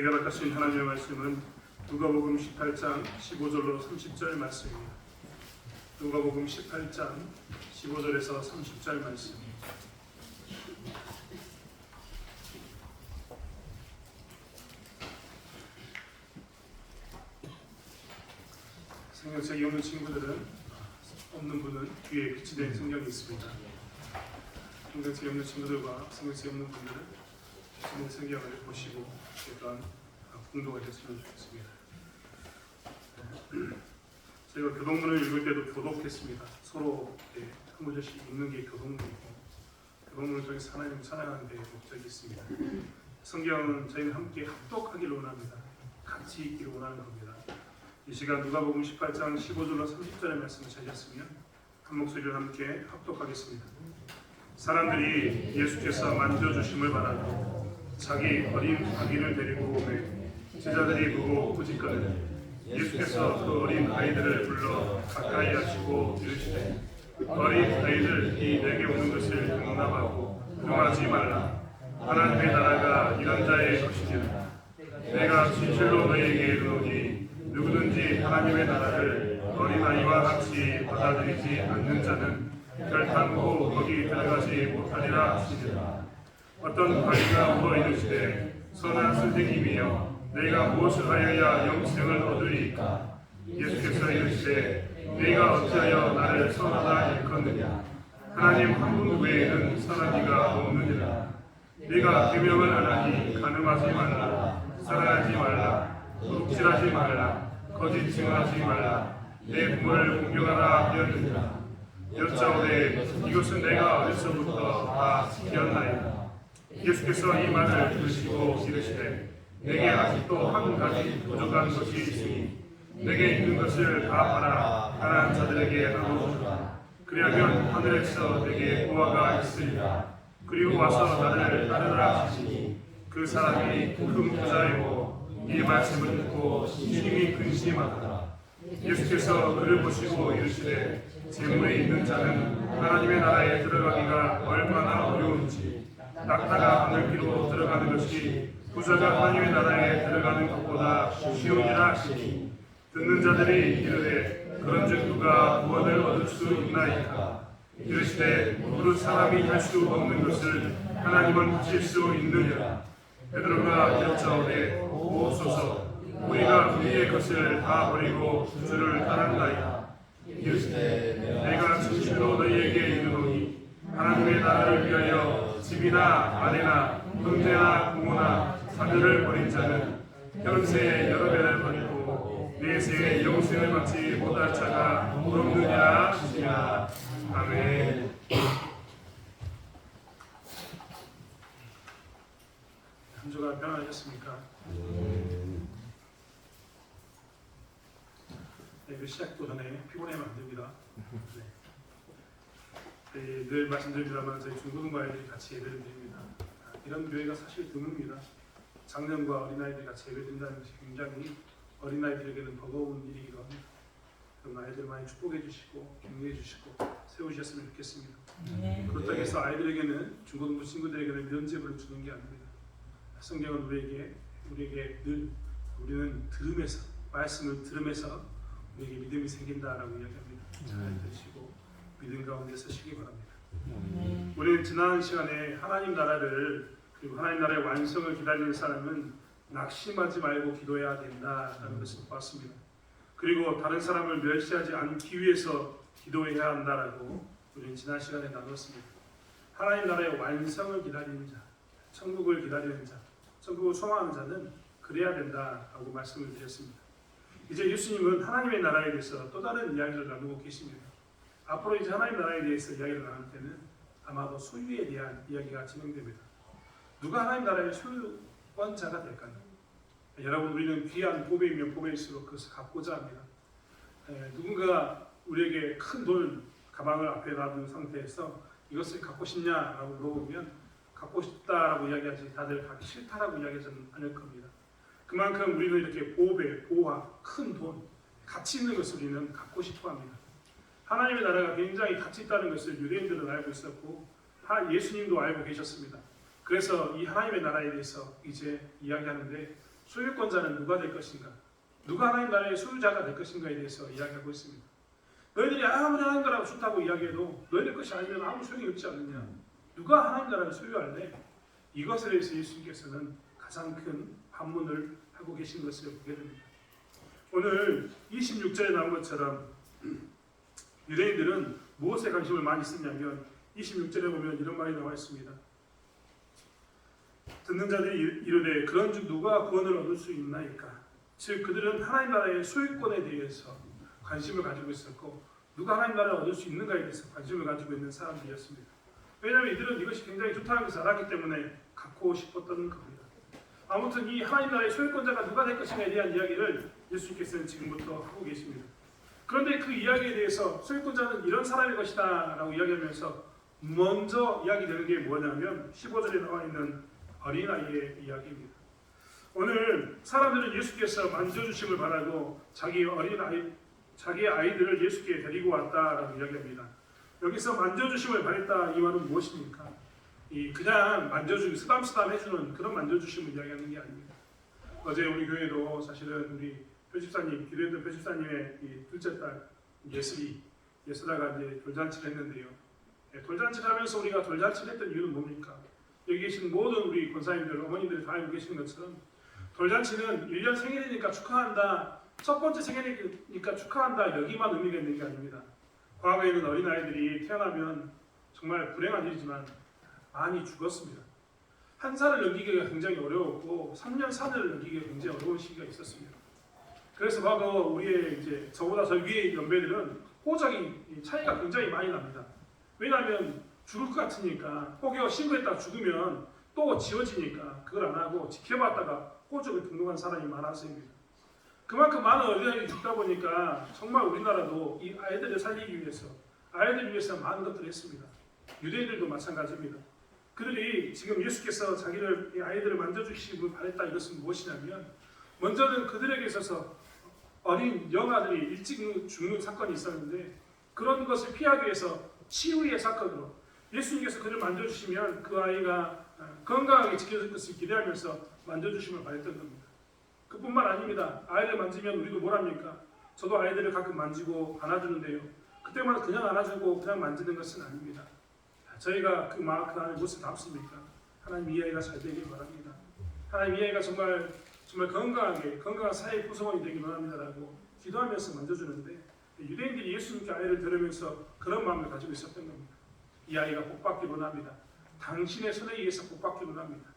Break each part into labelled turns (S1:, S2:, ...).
S1: 우리에게 허락하신 하나님의 말씀은 누가복음 18장 15절로 30절 말씀입니다. 누가복음 18장 15절에서 30절 말씀. 성경책이 없는 친구들은, 없는 분은 뒤에 비치된 성경이 있습니다. 성경책이 없는 친구들과 성경책이 없는 분들은 비치된 성경을 보시고 어떤 공동을 했으면 좋겠습니다. 저희가 교동문을 읽을 때도 교독했습니다. 서로 한 문제씩 읽는 게 교동문이고, 교동문을 통해서 하나님을 찬양하는 데 목적이 있습니다. 성경은 저희는 함께 합독하기를 원합니다. 같이 읽기를 원하는 겁니다. 이 시간 누가복음 18장 15절로 30절의 말씀을 찾았으면 한 목소리로 함께 합독하겠습니다. 사람들이 예수께서 만져주심을 바라고 자기 어린 아기를 데리고 오매 제자들이 보고 꾸짖거늘 예수께서 그 어린 아이들을 불러 가까이 하시고 이르시되 어린 아이들이 내게 오는 것을 용납하고 금하지 말라. 하나님의 나라가 이런 자의 것이니라. 내가 진실로 너희에게 이르노니 누구든지 하나님의 나라를 어린아이와 같이 받아들이지 않는 자는 결단코 거기 들어가지 못하리라 하시니라. 어떤 바리가 물어 이르시되 선한 선생님이여 내가 무엇을 하여야 영생을 얻으리이까? 예수께서 이르시되 네가 어찌하여 나를 선하다 일컫느냐? 하나님 한 분 외에는 선한 이가 없느니라. 네가 계명을 안 하니 간음하지 말라, 살아나지 말라, 도둑질하지 말라, 거짓 증언하지 말라, 내 부모를 공경하라 하였느니라. 여짜오되 이것은 내가 어려서부터 다 지켰나이다. 예수께서 이 말을 들으시고 이르시되 내게 아직도 한 가지 부족한 것이 있으니 내게 있는 것을 다 팔아 가난한 자들에게 나눠주라. 그리하면 하늘에서 내게 보화가 있으리라. 그리고 와서 나를 따르라 하시니 그 사람이 큰 부자이고 이 말씀을 듣고 심히 근심하더라. 예수께서 그를 보시고 이르시되 재물이 있는 자는 하나님의 나라에 들어가기가 얼마나 어려운지 낙타가 하늘길로 들어가는 것이 부자가 하나님의 나라에 들어가는 것보다 쉬우니라 하시니 듣는 자들이 이르되 그런즉 누가 구원을 얻을 수 있나이까? 이르시되 모든 사람이 할 수 없는 것을 하나님은 하실 수 있느니라. 베드로가 여짜오되 보옵소서 우리가 우리의 것을 다 버리고 주를 따른다이다. 이르시되 내가 진실로 너희에게 이르노니 하나님의 나라를 위하여 집이나 아내나 형제나 부모나 자녀를 버린 자는 현세에 여러 배를 버리고 내세에 영생을 받지 못할 자가 없느냐 하시니라. 아멘. 한 주간 편안하셨습니까? 네, 그 시작도 전에 피곤하면 안 됩니다. 네. 늘 말씀드립니다만 저희 중고등부 아이들이 같이 예배를 드립니다. 이런 교회가 사실 드뭅니다. 장년과 어린아이들이 같이 예배드린다는 것이 굉장히 어린아이들에게는 버거운 일이기도 합니다. 그럼 아이들 많이 축복해 주시고 격려해 주시고 세우셨으면 좋겠습니다. 그렇다고 해서 아이들에게는 중고등부 친구들에게는 면죄부를 주는 게 아닙니다. 성경은 우리에게 늘 우리는 들으면서 말씀을 들으면서 우리에게 믿음이 생긴다라고 이야기합니다. 잘 들으시고 믿음 가운데 서시기 바랍니다. 우리는 지난 시간에 하나님 나라를 그리고 하나님 나라의 완성을 기다리는 사람은 낙심하지 말고 기도해야 된다라는 것을 봤습니다. 그리고 다른 사람을 멸시하지 않기 위해서 기도해야 한다라고 우리는 지난 시간에 나눴습니다. 하나님 나라의 완성을 기다리는 자, 천국을 기다리는 자, 천국을 소망하는 자는 그래야 된다라고 말씀을 드렸습니다. 이제 예수님은 하나님의 나라에 대해서 또 다른 이야기를 나누고 계십니다. 앞으로 이제 하나님 나라에 대해서 이야기를 나눌 때는 아마도 소유에 대한 이야기가 진행됩니다. 누가 하나님 나라의 소유권자가 될까요? 여러분, 우리는 귀한 보배이면 보배일수록 그것을 갖고자 합니다. 누군가 우리에게 큰 돈을 가방을 앞에 놔둔 상태에서 이것을 갖고 싶냐라고 물어보면 갖고 싶다라고 이야기하지 다들 갖기 싫다라고 이야기하지는 않을 겁니다. 그만큼 우리는 이렇게 보배, 보화, 큰 돈, 가치 있는 것을 우리는 갖고 싶어 합니다. 하나님의 나라가 굉장히 가치 있다는 것을 유대인들은 알고 있었고 예수님도 알고 계셨습니다. 그래서 이 하나님의 나라에 대해서 이제 이야기하는데 소유권자는 누가 될 것인가? 누가 하나님 나라의 소유자가 될 것인가에 대해서 이야기하고 있습니다. 너희들이 아무리 하나님 나라가 좋다고 이야기해도 너희들 것이 아니면 아무 소용이 없지 않느냐? 누가 하나님 나라를 소유할래? 이것에 대해서 예수님께서는 가장 큰 반문을 하고 계신 것을 보게 됩니다. 오늘 26절에 나온 것처럼 유대인들은 무엇에 관심을 많이 쓰냐면 26절에 보면 이런 말이 나와 있습니다. 듣는 자들이 이르되 그런즉 누가 구원을 얻을 수 있나이까? 즉 그들은 하나님 나라의 소유권에 대해서 관심을 가지고 있었고 누가 하나님 나라를 얻을 수 있는가에 대해서 관심을 가지고 있는 사람들이었습니다. 왜냐하면 이들은 이것이 굉장히 좋다는 것을 알았기 때문에 갖고 싶었던 겁니다. 아무튼 이 하나님 나라의 소유권자가 누가 될 것인가에 대한 이야기를 예수님께서는 지금부터 하고 계십니다. 그런데 그 이야기에 대해서 소유권자는 이런 사람일 것이다 라고 이야기하면서 먼저 이야기되는 게 뭐냐면 15절에 나와 있는 어린아이의 이야기입니다. 오늘 사람들은 예수께서 만져주심을 바라고 자기 아이들을 예수께 데리고 왔다라고 이야기합니다. 여기서 만져주심을 바랬다 이 말은 무엇입니까? 그냥 만져주기 쓰담쓰담 해주는 그런 만져주심을 이야기하는 게 아닙니다. 어제 우리 교회도 사실은 우리 표집사님, 기도했던 표집사님의 둘째 딸 예슬아가 이제 돌잔치를 했는데요. 돌잔치를 하면서 우리가 돌잔치를 했던 이유는 뭡니까? 여기 계신 모든 우리 권사님들, 어머님들이 다 알고 계시는 것처럼 돌잔치는 1년 생일이니까 축하한다, 첫 번째 생일이니까 축하한다 여기만 의미가 있는 게 아닙니다. 과거에는 어린아이들이 태어나면 정말 불행한 일이지만 많이 죽었습니다. 한 살을 넘기기가 굉장히 어려웠고 3년 산을 넘기기가 굉장히 어려운 시기가 있었습니다. 그래서 과거 우리의 이제 저보다 저 위의 연배들은 호적이 차이가 굉장히 많이 납니다. 왜냐하면 죽을 것 같으니까 혹여 신고했다가 죽으면 또 지워지니까 그걸 안 하고 지켜봤다가 호적을 등록한 사람이 많았습니다. 그만큼 많은 어린아이들이 죽다 보니까 정말 우리나라도 이 아이들을 살리기 위해서 아이들을 위해서 많은 것들을 했습니다. 유대인들도 마찬가지입니다. 그들이 지금 예수께서 자기를 이 아이들을 만져주시길 바랬다 이것은 무엇이냐면 먼저는 그들에게 있어서 어린 영아들이 일찍 죽는 사건이 있었는데 그런 것을 피하기 위해서 치유의 사건으로 예수님께서 그를 만져주시면 그 아이가 건강하게 지켜질 것을 기대하면서 만져주심을 바랬던 겁니다. 그뿐만 아닙니다. 아이를 만지면 우리도 뭘 합니까? 저도 아이들을 가끔 만지고 안아주는데요. 그때마다 그냥 안아주고 그냥 만지는 것은 아닙니다. 저희가 그 안에 무엇을 담습니까? 하나님 이 아이가 잘 되길 바랍니다. 하나님 이 아이가 정말 건강한 사회 구성원이 되길 원합니다라고 기도하면서 만져주는데 유대인들이 예수님께 아이를 들으면서 그런 마음을 가지고 있었던 겁니다. 이 아이가 복받기를 원합니다. 당신의 손에 의해서 복받기를 원합니다.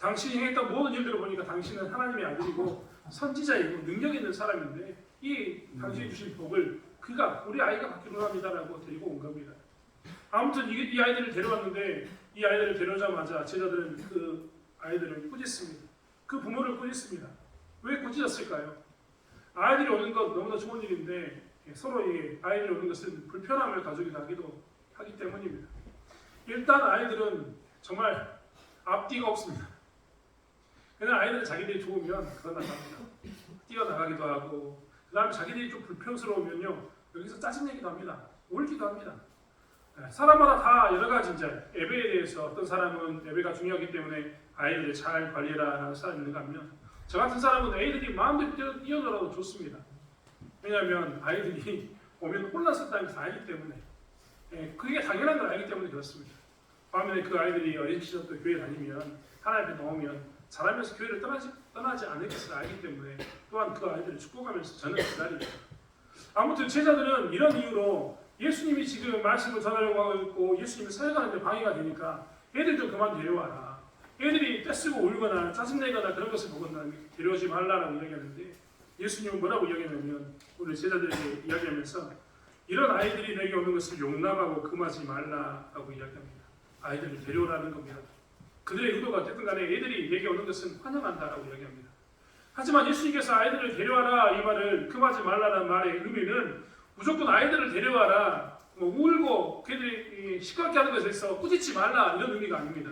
S1: 당신이 행했던 모든 일들을 보니까 당신은 하나님의 아들이고 선지자이고 능력 있는 사람인데 이 당신이 주신 복을 우리 아이가 받기를 원합니다라고 데리고 온 겁니다. 아무튼 이 아이들을 데려왔는데 이 아이들을 데려오자마자 제자들은 그 아이들을 꾸짖습니다. 그 부모를 꾸짖습니다. 왜 꾸짖었을까요? 아이들이 오는 것 너무나 좋은 일인데 서로에게 아이들이 오는 것은 불편함을 가지고 나기도 하기 때문입니다. 일단 아이들은 정말 앞뒤가 없습니다. 그냥 아이들은 자기들이 좋으면 그러나갑니다. 뛰어나가기도 하고 그 다음에 자기들이 좀 불평스러우면요 여기서 짜증내기도 합니다. 울기도 합니다. 사람마다 다 여러 가지 이제 예배에 대해서 어떤 사람은 예배가 중요하기 때문에 아이들을 잘 관리해라 하는 사람이 있는가 하면 저 같은 사람은 애들이 마음대로 뛰어놀아도 좋습니다. 왜냐하면 아이들이 오면 혼란스럽다는 것을 알기 때문에 그게 당연한 걸 알기 때문에 그렇습니다. 반면에 그 아이들이 어린 시절부터 교회 다니면 하나님 앞에 나오면 자라면서 교회를 떠나지 않을 것을 알기 때문에 또한 그 아이들을 축복하면서 저는 기다립니다. 아무튼 제자들은 이런 이유로 예수님이 지금 말씀을 전하려고 하고 있고 예수님이 사역하는데 방해가 되니까 애들 좀 그만 데려와라. 애들이 떼쓰고 울거나 짜증내거나 그런 것을 보거나 데려오지 말라라고 이야기하는데 예수님은 뭐라고 이야기하냐면 오늘 제자들에게 이야기하면서 이런 아이들이 내게 오는 것을 용납하고 금하지 말라라고 이야기합니다. 아이들을 데려오라는 겁니다. 그들의 의도가 어쨌든 간에 애들이 내게 오는 것은 환영한다라고 이야기합니다. 하지만 예수님께서 아이들을 데려와라 이 말을 금하지 말라는 말의 의미는 무조건 아이들을 데려와라 울고 걔들이 시끄럽게 하는 것에 있어 꾸짖지 말라 이런 의미가 아닙니다.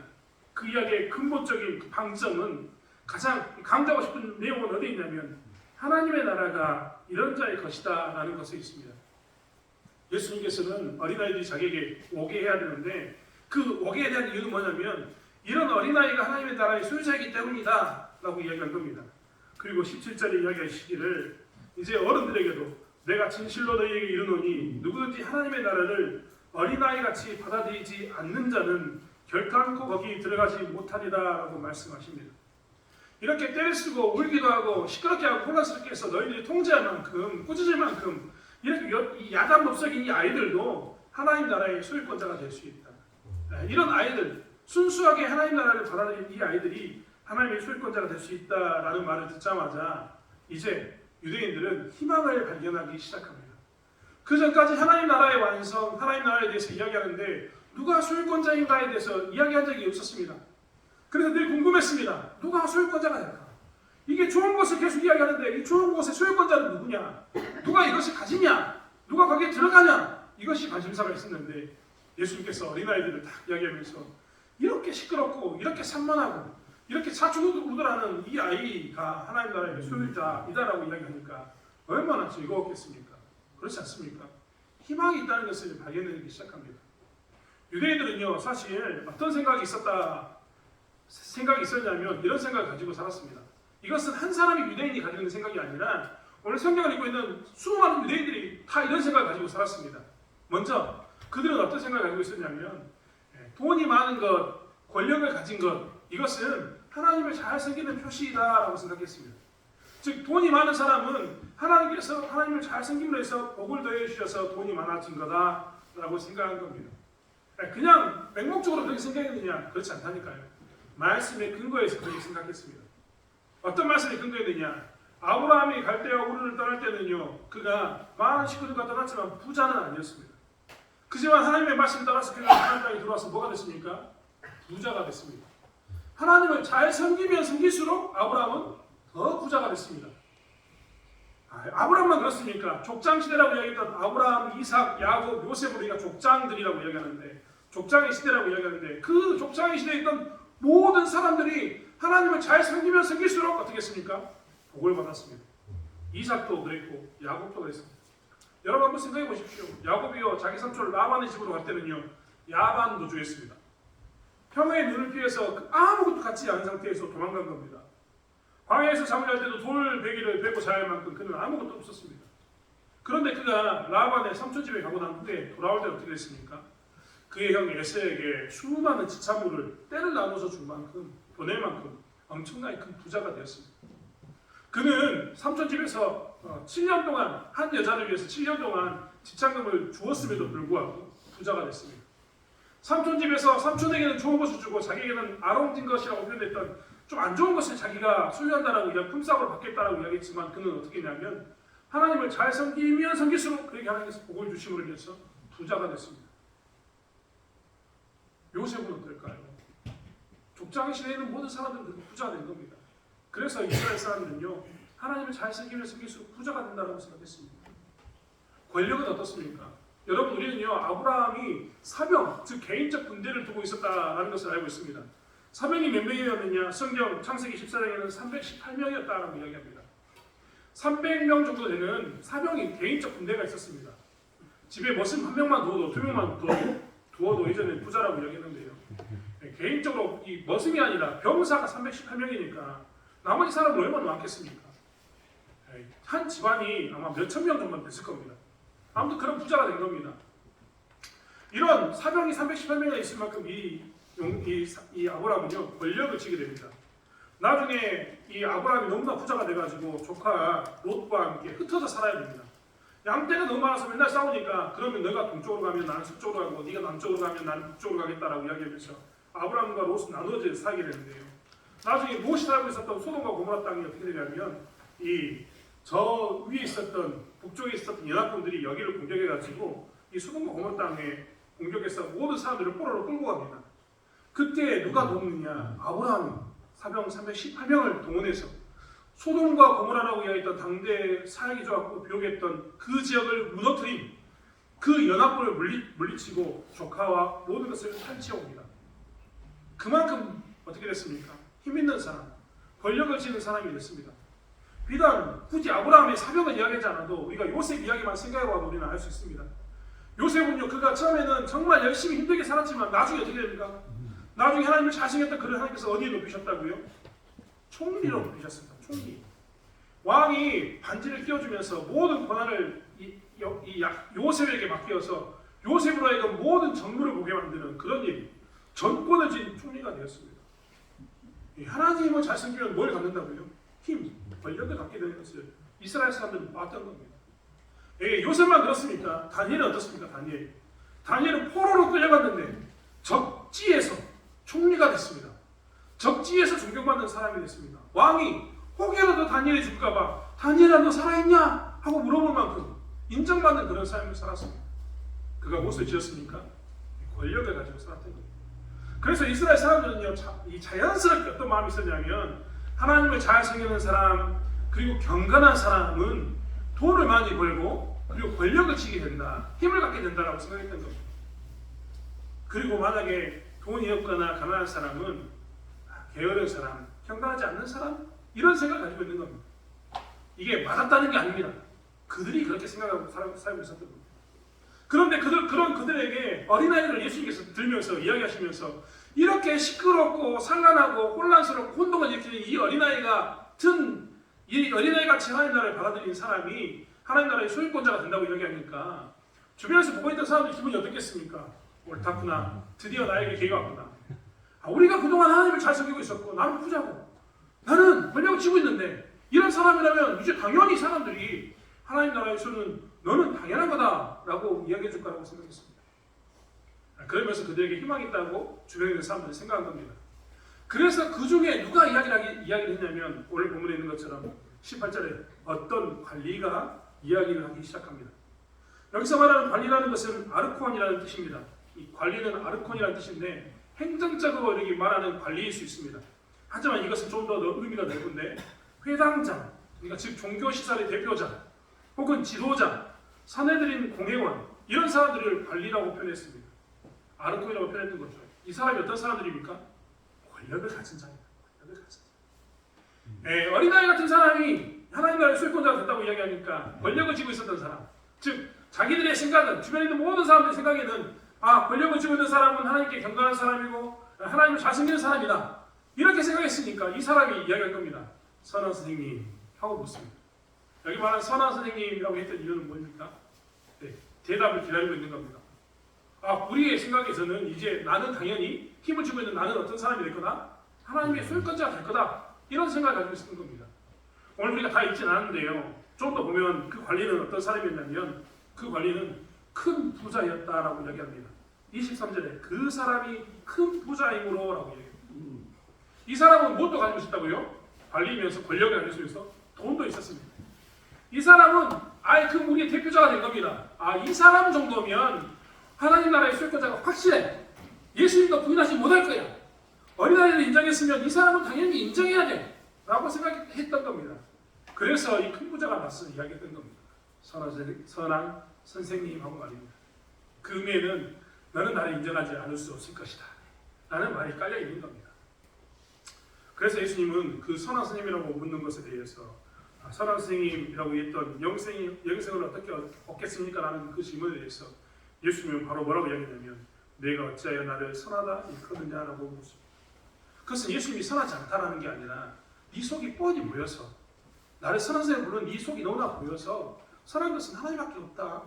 S1: 그 이야기의 근본적인 방점은 가장 강조하고 싶은 내용은 어디 있냐면 하나님의 나라가 이런 자의 것이다 라는 것에 있습니다. 예수님께서는 어린아이들이 자기에게 오게 해야 되는데 그 오게에 대한 이유는 뭐냐면 이런 어린아이가 하나님의 나라의 소유자이기 때문이다 라고 이야기한 겁니다. 그리고 17절에 이야기하시기를 이제 어른들에게도 내가 진실로 너희에게 이르노니 누구든지 하나님의 나라를 어린아이같이 받아들이지 않는 자는 결단코 거기 들어가지 못하리라 라고 말씀하십니다. 이렇게 때를 쓰고 울기도 하고 시끄럽게 하고 혼란스럽게 해서 너희들이 통제할 만큼 꾸짖을 만큼 이렇게 야단법석인 이 아이들도 하나님 나라의 소유권자가 될 수 있다. 이런 아이들, 순수하게 하나님 나라를 받아들인 이 아이들이 하나님의 소유권자가 될 수 있다라는 말을 듣자마자 이제 유대인들은 희망을 발견하기 시작합니다. 그 전까지 하나님 나라의 완성, 하나님 나라에 대해서 이야기하는데 누가 소유권자인가에 대해서 이야기한 적이 없었습니다. 그래서 늘 궁금했습니다. 누가 소유권자가 될까? 이게 좋은 것을 계속 이야기하는데 이 좋은 것의 소유권자는 누구냐? 누가 이것을 가지냐? 누가 거기에 들어가냐? 이것이 관심사가 있었는데 예수님께서 어린아이들을 딱 이야기하면서 이렇게 시끄럽고 이렇게 산만하고 이렇게 사춘우들하는 이 아이가 하나님 나라의 소유자이다라고 이야기하니까 얼마나 즐거웠겠습니까? 그렇지 않습니까? 희망이 있다는 것을 발견하기 시작합니다. 유대인들은요 사실 어떤 생각이 있었냐면 이런 생각을 가지고 살았습니다. 이것은 한 사람이 유대인이 가지고 있는 생각이 아니라 오늘 성경을 읽고 있는 수많은 유대인들이 다 이런 생각을 가지고 살았습니다. 먼저 그들은 어떤 생각을 가지고 있었냐면 돈이 많은 것, 권력을 가진 것 이것은 하나님을 잘 섬기는 표시이다라고 생각했습니다. 즉 돈이 많은 사람은 하나님께서 하나님을 잘 섬김으로 해서 복을 더해 주셔서 돈이 많아진 거다라고 생각한 겁니다. 그냥 맹목적으로 그렇게 생각했느냐? 그렇지 않다니까요. 말씀의 근거에서 그렇게 생각했습니다. 어떤 말씀이 근거였느냐? 아브라함이 갈대아 우르를 떠날 때는요 그가 많은 식구들과 떠났지만 부자는 아니었습니다. 그지만 하나님의 말씀 따라서 그가 하나님 땅에 들어와서 뭐가 됐습니까? 부자가 됐습니다. 하나님을 잘 섬기면 섬길수록 아브라함은 더 부자가 됐습니다. 아브라함만 그렇습니까? 족장시대라고 이야기했던 아브라함, 이삭, 야곱, 요셉을 우리가 족장들이라고 이야기하는데 족장의 시대라고 이야기하는데 그 족장의 시대에 있던 모든 사람들이 하나님을 잘 섬기면 섬길수록 어떻게 했습니까? 복을 받았습니다. 이삭도 그랬고 야곱도 그랬습니다. 여러분 한번 생각해 보십시오. 야곱이요 자기 삼촌 라반의 집으로 갈 때는요 야반 노조였습니다. 형의 눈을 피해서 아무것도 갖지 않은 상태에서 도망간 겁니다. 광야에서 잠을 잘 때도 돌베개를 베고 자야 할 만큼 그는 아무것도 없었습니다. 그런데 그가 라반의 삼촌 집에 가고 난 후에 돌아올 때 어떻게 됐습니까? 그의 형 에서에게 수많은 지참물을 때를 나눠서 준 만큼 보낼 만큼 엄청나게 큰 부자가 되었습니다. 그는 삼촌 집에서 7년 동안 한 여자를 위해서 7년 동안 지참금을 주었음에도 불구하고 부자가 됐습니다. 삼촌 집에서 삼촌에게는 좋은 것을 주고 자기에게는 아롱진 것이라고 표현했던 좀 안 좋은 것을 자기가 소유한다라고 품삯으로 받겠다라고 이야기했지만 그는 어떻게 했냐면 하나님을 잘 섬기면 섬길수록 그에게 하나님께서 복을 주심으로 인해서 부자가 됐습니다. 요셉은 어떨까요? 족장 시대에 있는 모든 사람들은 부자가 된 겁니다. 그래서 이스라엘 사람들은요 하나님을 잘 섬기면 섬길수록 부자가 된다고 생각했습니다. 권력은 어떻습니까? 여러분 우리는요 아브라함이 사병 즉 개인적 군대를 두고 있었다라는 것을 알고 있습니다. 사병이 몇 명이었느냐? 성경 창세기 14장에는 318명이었다라고 이야기합니다. 300명 정도 되는 사병이 개인적 군대가 있었습니다. 집에 머슴 한 명만 두어도 두 명만 두어도 이전에 부자라고 이야기했는데요. 개인적으로 이 머슴이 아니라 병사가 318명이니까 나머지 사람은 얼마나 많겠습니까? 한 집안이 아마 몇천 명 정도 됐을 겁니다. 아무튼 그런 부자가 된 겁니다. 이런 사병이 318명이나 있을 만큼 이 아브라함은요 권력을 쥐게 됩니다. 나중에 이 아브라함이 너무나 부자가 돼가지고 조카 롯과 함께 흩어져 살아야 됩니다. 양떼가 너무 많아서 맨날 싸우니까 그러면 너가 동쪽으로 가면 나는 서쪽으로 가고 네가 남쪽으로 가면 나는 북쪽으로 가겠다라고 이야기하면서 아브라함과 롯은 나누어져 살게 되는데요. 나중에 롯이 살고 있었던 소돔과 고모라 땅이 어떻게 되냐면 이 저 위에 있었던 북쪽에 있었던 연합군들이 여기를 공격해가지고 이 소돔과 고모라 땅에 공격해서 모든 사람들을 포로로 끌고 갑니다. 그때 누가 돕느냐? 아브라함이 사병 318명을 동원해서 소돔과 고모라라고 이야기했던 당대 사역이 좋았고 비옥했던 그 지역을 무너뜨린 그 연합군을 물리치고 조카와 모든 것을 탈취해옵니다. 그만큼 어떻게 됐습니까? 힘 있는 사람, 권력을 쥐는 사람이 됐습니다. 비단 굳이 아브라함의 사병을 이야기하지 않아도 우리가 요셉 이야기만 생각해봐도 우리는 알 수 있습니다. 요셉은요 그가 처음에는 정말 열심히 힘들게 살았지만 나중에 어떻게 됩니까? 나중에 하나님을 잘 섬겼던 그를 하나님께서 어디에 높이셨다고요? 총리로 높이셨습니다. 총리. 왕이 반지를 끼워주면서 모든 권한을 요셉에게 맡겨서 요셉으로 하여금 모든 정무를 보게 만드는 그런 일, 전권을 쥔 총리가 되었습니다. 하나님을 잘 섬기면 뭘 갖는다고요? 힘, 권력을 갖게 되는 것을 이스라엘 사람들은 봤던 겁니다. 요셉만 그렇습니까? 다니엘은 어떻습니까? 다니엘은 포로로 끌려갔는데 적지에서 총리가 됐습니다. 적지에서 존경받는 사람이 됐습니다. 왕이 혹여라도 다니엘이 죽을까봐 다니엘아 너 살아있냐? 하고 물어볼 만큼 인정받는 그런 삶을 살았습니다. 그가 무엇을 지었습니까? 권력을 가지고 살았던 겁니다. 그래서 이스라엘 사람들은요, 이 자연스럽게 어떤 마음이 있었냐면 하나님을 잘 섬기는 사람 그리고 경건한 사람은 돈을 많이 벌고 그리고 권력을 지게 된다, 힘을 갖게 된다라고 생각했던 겁니다. 그리고 만약에 돈이 없거나 가난한 사람은 게으른 사람, 경건하지 않는 사람 이런 생각을 가지고 있는 겁니다. 이게 맞았다는 게 아닙니다. 그들이 그렇게 생각하고 살고 있었던 겁니다. 그런데 그들에게 어린아이를 예수님께서 들면서 이야기하시면서 이렇게 시끄럽고 산란하고 혼란스럽고 혼동을 일으키는 이 어린아이같이 하나님 나라를 받아들인 사람이 하나님 나라의 소유권자가 된다고 이야기하니까 주변에서 보고 있던 사람들이 기분이 어떻겠습니까? 옳다구나. 드디어 나에게 기회가 왔구나. 우리가 그동안 하나님을 잘 섬기고 있었고 나는 부자고 나는 권력을 쥐고 있는데 이런 사람이라면 이제 당연히 사람들이 하나님 나라에서는 너는 당연한 거다라고 이야기해 줄 거라고 생각했습니다. 그러면서 그들에게 희망이 있다고 주변에 있는 사람들이 생각한 겁니다. 그래서 그 중에 누가 이야기를 했냐면 오늘 본문에 있는 것처럼 18절에 어떤 관리가 이야기를 하기 시작합니다. 여기서 말하는 관리라는 것은 아르콘이라는 뜻입니다. 이 관리는 아르콘이라는 뜻인데 행정적으로 이렇게 말하는 관리일 수 있습니다. 하지만 이것은 좀 더 의미가 넓은데 회당장, 그러니까 즉 종교시설의 대표자 혹은 지도자, 사내들인 공회원 이런 사람들을 관리라고 표현했습니다. 아르콘이라고 표현했던 거죠. 이 사람이 어떤 사람들입니까? 권력을 가진 자입니다. 권력을 가진 자. 어린아이 같은 사람이 하나님 나라의 소유권자가 됐다고 이야기하니까 권력을 쥐고 있었던 사람, 즉 자기들의 생각은 주변에 있는 모든 사람들의 생각에는 권력을 쥐고 있는 사람은 하나님께 경건한 사람이고 하나님을 잘 섬기는 사람이다. 이렇게 생각했으니까 이 사람이 이야기할 겁니다. 선한 선생님 하고 묻습니다. 여기 말하는 선한 선생님이라고 했던 이유는 뭡니까? 대답을 기다리고 있는 겁니다. 우리의 생각에서는 이제 나는 당연히 힘을 쥐고 있는 나는 어떤 사람이 될 거다? 하나님의 소유권자가 될 거다. 이런 생각을 가지고 있었던 겁니다. 오늘 우리가 다 읽진 않았는데요. 좀 더 보면 그 관리는 어떤 사람이었냐면 그 관리는 큰 부자였다라고 이야기합니다. 23절에 그 사람이 큰 부자이므로 라고 이야기합니다. 이 사람은 무엇도 가지고 있었다고요? 관리면서 권력을 가지고 있어서 돈도 있었습니다. 이 사람은 아예 그 우리의 대표자가 된 겁니다. 이 사람 정도면 하나님 나라의 소유권자가 확실해. 예수님도 부인하지 못할 거야. 어린아이를 인정했으면 이 사람은 당연히 인정해야 돼. 라고 생각했던 겁니다. 그래서 이 큰 부자가 나서 이야기했던 겁니다. 선한 선생님하고 말입니다. 그 의미에는 너는 나를 인정하지 않을 수 없을 것이다. 라는 말이 깔려 있는 겁니다. 그래서 예수님은 그 선한 선생님이라고 묻는 것에 대해서 선한 선생님이라고 했던 영생을 어떻게 얻겠습니까? 라는 그 질문에 대해서 예수님은 바로 뭐라고 이야기하냐면 내가 어찌하여 나를 선하다 일컫느냐라고 묻습니다. 그것은 예수님이 선하지 않다라는 게 아니라 네 속이 뻔히 보여서 나를 선한 선생님 부르는 네 속이 너무나 보여서 선한 것은 하나님밖에 없다.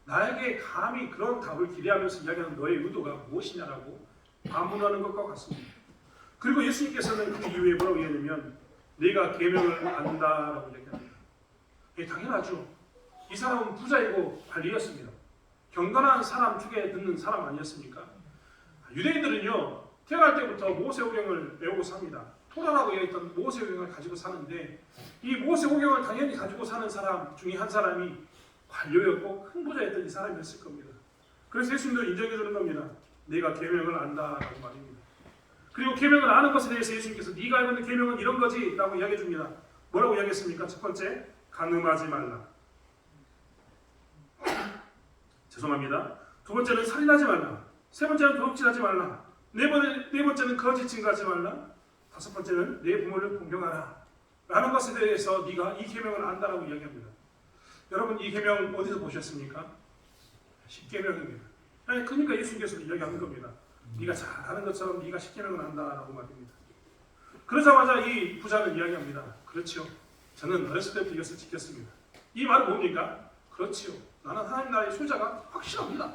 S1: 나에게 감히 그런 답을 기대하면서 이야기하는 너의 의도가 무엇이냐라고 반문하는 것과 같습니다. 그리고 예수님께서는 그 이후에 뭐라고 이야기하냐면 네가 계명을 안다라고 이야기합니다. 당연하죠. 이 사람은 부자이고 관리였습니다. 경건한 사람 축에 듣는 사람 아니었습니까? 유대인들은요 태어날 때부터 모세오경을 외우고 삽니다. 토라라고 얘기했던 모세오경을 가지고 사는데 이 모세오경을 당연히 가지고 사는 사람 중에 한 사람이 관료였고 큰 부자였던 이 사람이었을 겁니다. 그래서 예수님도 인정해 주는 겁니다. 네가 계명을 안다라고 말입니다. 그리고 계명을 아는 것에 대해서 예수님께서 네가 알고 있는 계명은 이런 거지 라고 이야기해 줍니다. 뭐라고 이야기했습니까? 첫 번째, 간음하지 말라. 죄송합니다. 두 번째는 살인하지 말라. 세 번째는 도둑질하지 말라. 네 번째는 거짓 증거하지 말라. 다섯 번째는 내 부모를 공경하라. 라는 것에 대해서 네가 이 계명을 안다라고 이야기합니다. 여러분 이 계명 어디서 보셨습니까? 십계명입니다. 그러니까 예수님께서 이야기하는 겁니다. 네가 잘 아는 것처럼 네가 십계명을 안다라고 말입니다. 그러자마자 이 부자는 이야기합니다. 그렇죠. 저는 어렸을 때부터 이것을 지켰습니다. 이 말은 뭡니까? 그렇지요. 나는 하나님 나라의 소유자가 확실합니다.